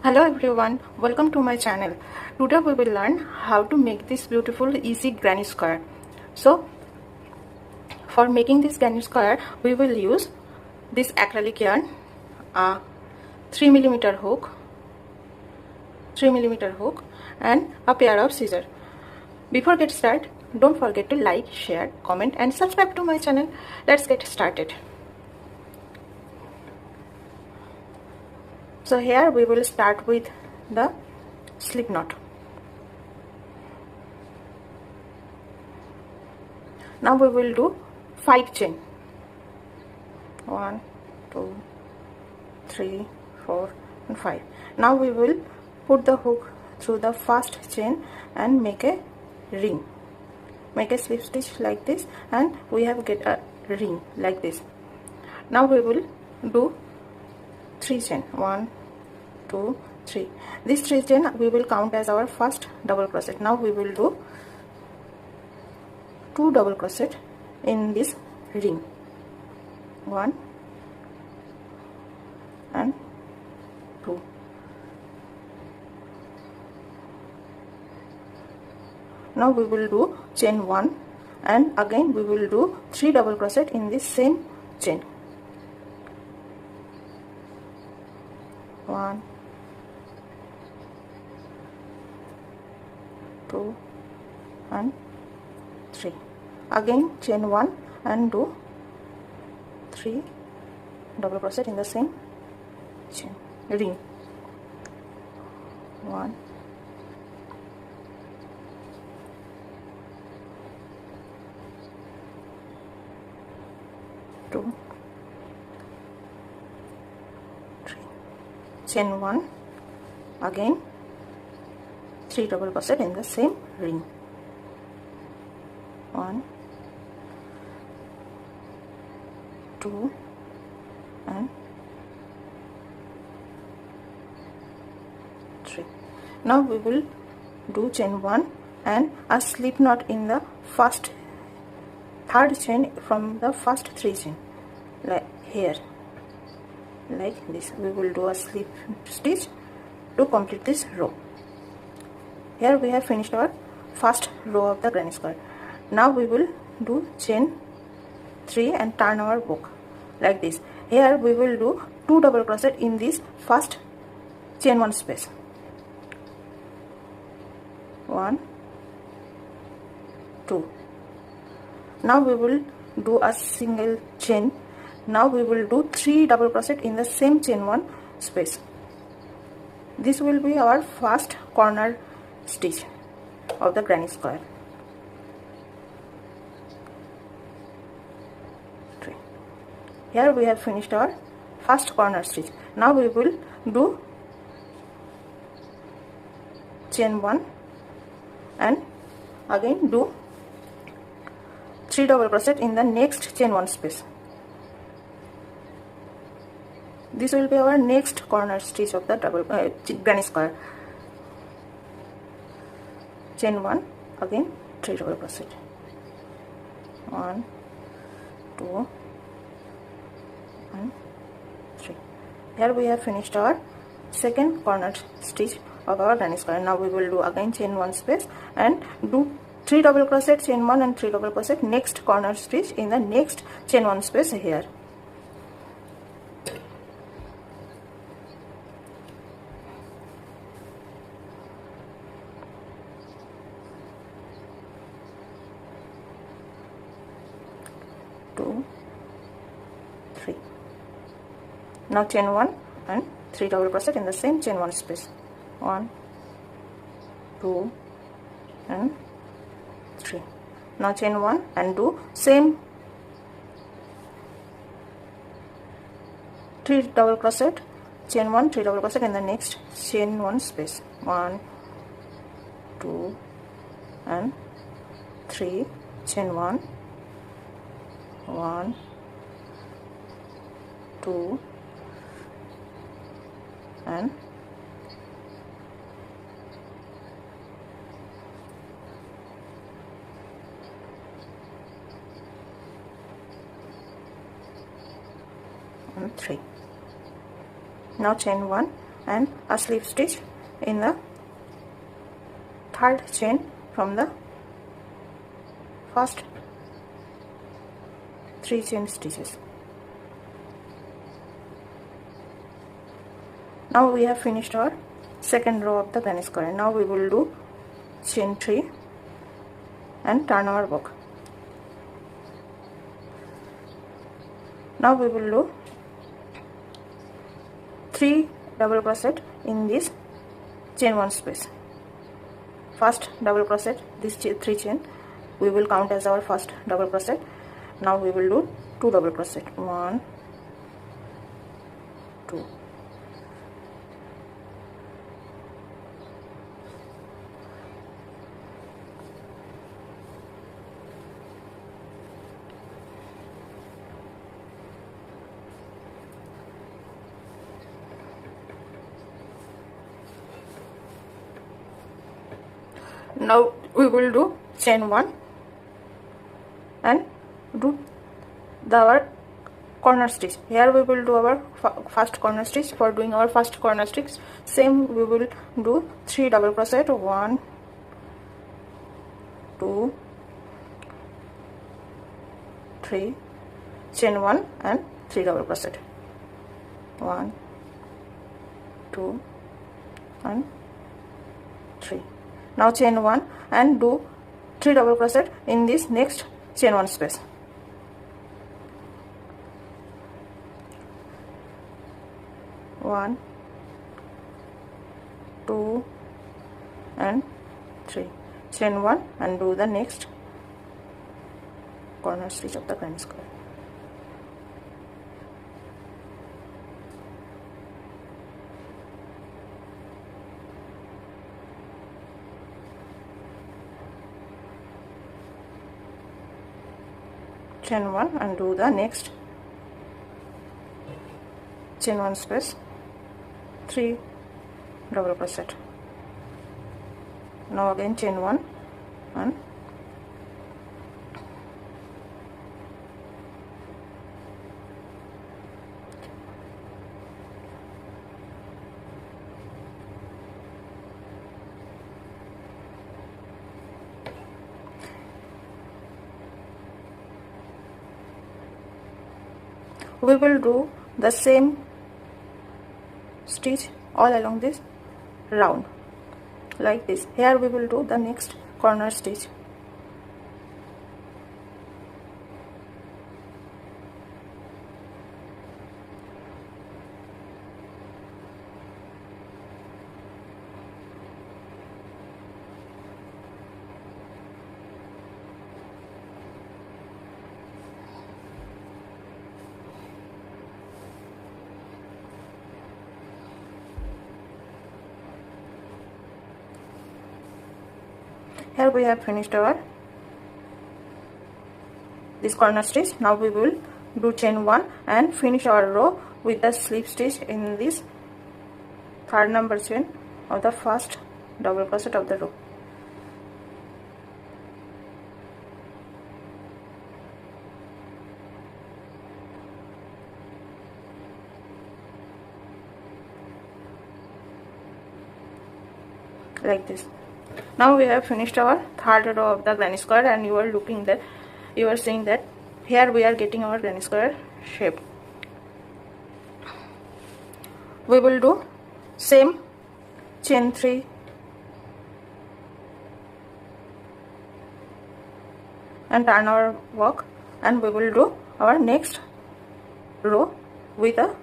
Hello everyone, welcome to my channel. Today we will learn how to make this beautiful easy granny square. So for making this granny square we will use this acrylic yarn, a 3mm hook, and a pair of scissors. Before get started, don't forget to like, share, comment and subscribe to my channel. Let's get started. So here we will start with the slip knot. Now we will do 5 chain. 1, 2, 3, 4 and 5. Now we will put the hook through the first chain and make a ring. Make a slip stitch like this and we have get a ring like this. Now we will do 3 chain. 1, 2, 3. This 3 chain we will count as our first double crochet. Now we will do 2 double crochet in this ring. 1 and 2. Now we will do chain 1 and again we will do 3 double crochet in this same chain. 1, 2 and 3. Again chain 1 and do 3 double crochet in the same chain ring. 1, 2, 3. Chain 1, again 3 double crochet in the same ring. 1, 2 and 3. Now we will do chain 1 and a slip knot in the third chain from the first 3 chain, like here, like this. We will do a slip stitch to complete this row. Here we have finished our first row of the granny square. Now we will do chain 3 and turn our book like this. Here we will do 2 double crochet in this first chain 1 space. 1, 2. Now we will do a single chain. Now we will do 3 double crochet in the same chain 1 space. This will be our first corner stitch of the granny square. 3. Here we have finished our first corner stitch. Now we will do chain 1 and again do 3 double crochet in the next chain 1 space. This will be our next corner stitch of the granny square. Chain 1, again 3 double crochet. 1, 2 and 3. Here we have finished our second corner stitch of our granny square. Now we will do again chain 1 space and do 3 double crochet, chain 1 and 3 double crochet next corner stitch in the next chain 1 space here. Now chain 1 and 3 double crochet in the same chain 1 space. 1, 2 and 3. Now chain 1 and do same 3 double crochet, chain 1, 3 double crochet in the next chain 1 space. 1, 2 and 3. Chain 1, 1, 2 and 3. Now chain 1 and a slip stitch in the third chain from the first 3 chain stitches. Now we have finished our second row of the granny square. Now we will do chain 3 and turn our work. Now we will do 3 double crochet in this chain 1 space. First double crochet, this 3 chain we will count as our first double crochet. Now we will do 2 double crochet, 1, 2. Now we will do chain 1 and do our corner stitch. Here we will do our first corner stitch. For doing our first corner stitch, same we will do 3 double crochet, 1, 2, 3, chain 1 and 3 double crochet, 1, 2 and 3. Now chain 1 and do 3 double crochet in this next chain 1 space. One, 2 and 3. Chain 1 and do the next corner stitch of the granny square. Chain 1 and do the next chain 1 space, 3 double crochet. Now again chain 1 and we will do the same stitch all along this round like this. Here we will do the next corner stitch. Here we have finished our this corner stitch. Now we will do chain 1 and finish our row with the slip stitch in this third number chain of the first double crochet of the row. Like this. Now we have finished our third row of the granny square, and you are seeing that here we are getting our granny square shape. We will do same chain 3 and turn our work, and we will do our next row with a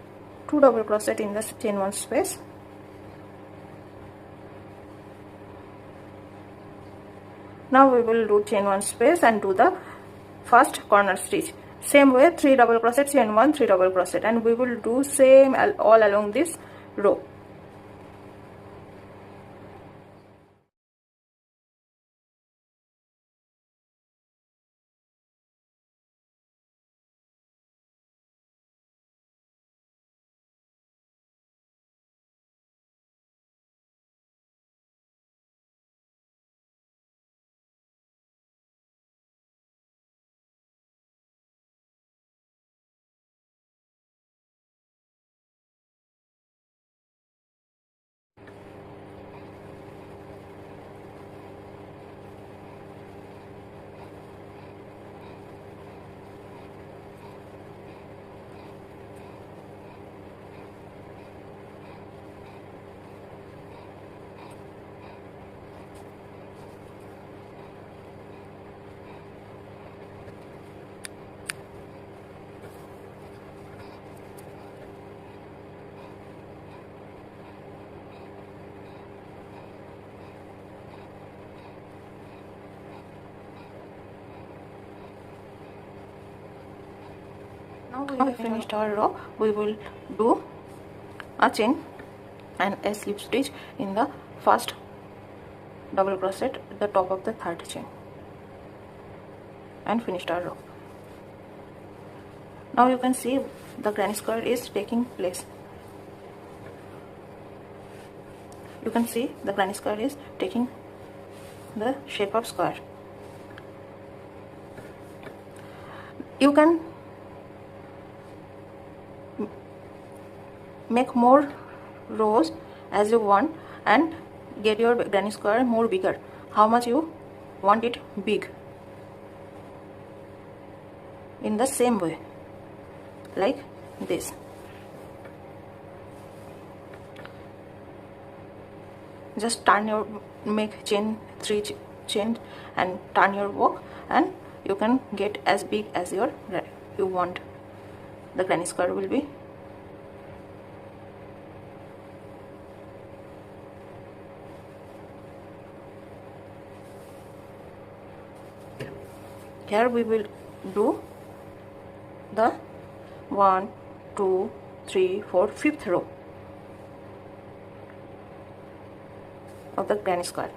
2 double crochet in the chain 1 space. Now we will do chain 1 space and do the first corner stitch. Same way, 3 double crochet, chain 1, 3 double crochet, and we will do same all along this row. Now we have finished our row. We will do a chain and a slip stitch in the first double crochet at the top of the third chain and finished our row. Now you can see the granny square is taking place. You can see the granny square is taking the shape of square. You can make more rows as you want and get your granny square more bigger. How much you want it big, in the same way, like this. Just turn your, make chain 3 chain and turn your work, and you can get as big as you want. The granny square will be. Here we will do the 1, 2, 3, 4, 5th row of the granny square.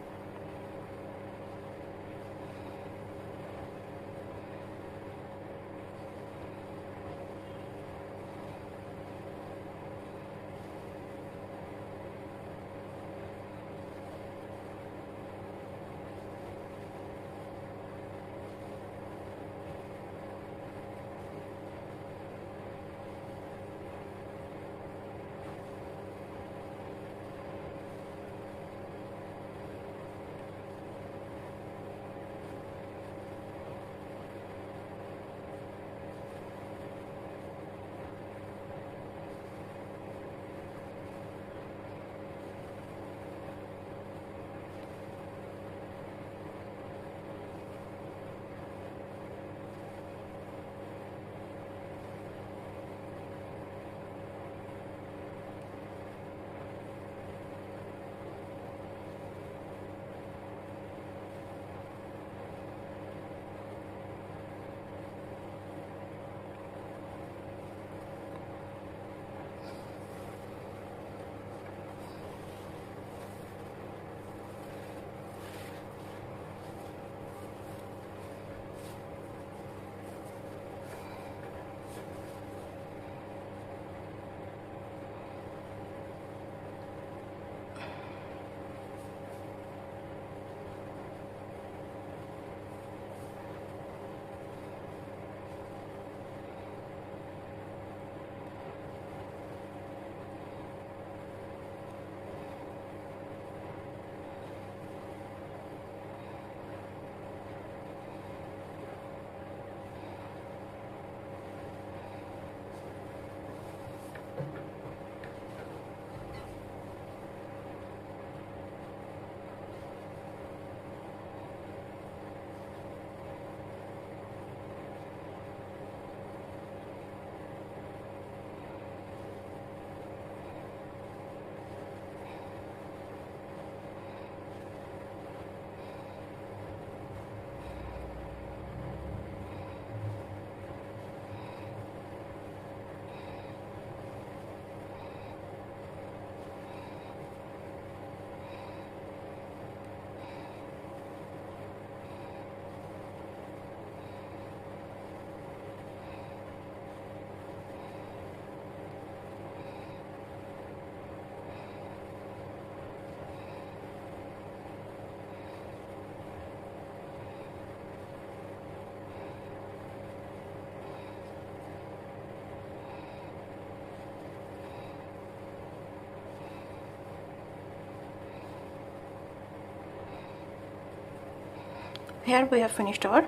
Here we have finished our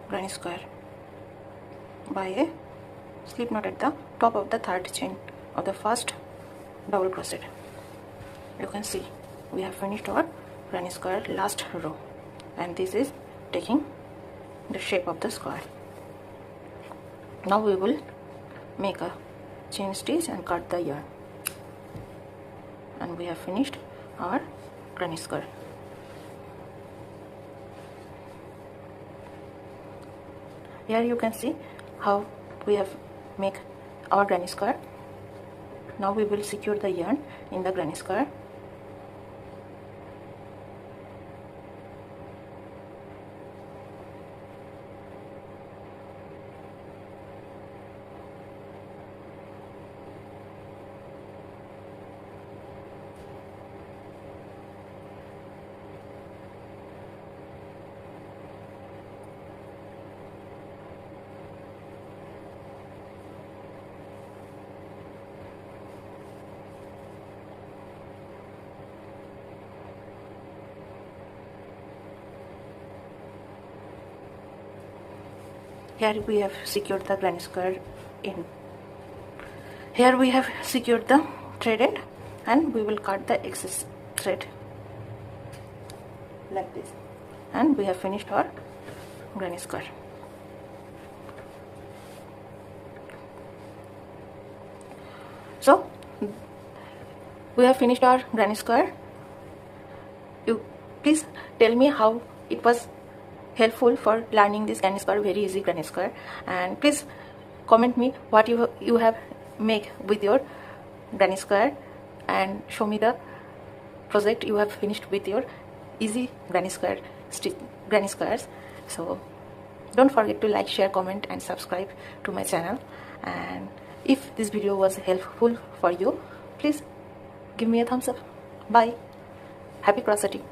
granny square by a slip knot at the top of the third chain of the first double crochet. You can see we have finished our granny square last row, and this is taking the shape of the square. Now we will make a chain stitch and cut the yarn, and we have finished our granny square. Here you can see how we have make our granny square. Now we will secure the yarn in the granny square. Here we have secured the granny square in. Here we have secured the thread end, and we will cut the excess thread like this, and we have finished our granny square. So we have finished our granny square. You please tell me how it was helpful for learning this granny square, very easy granny square, and please comment me what you have make with your granny square, and show me the project you have finished with your easy granny squares. So don't forget to like, share, comment and subscribe to my channel, and if this video was helpful for you, please give me a thumbs up. Bye. Happy crocheting.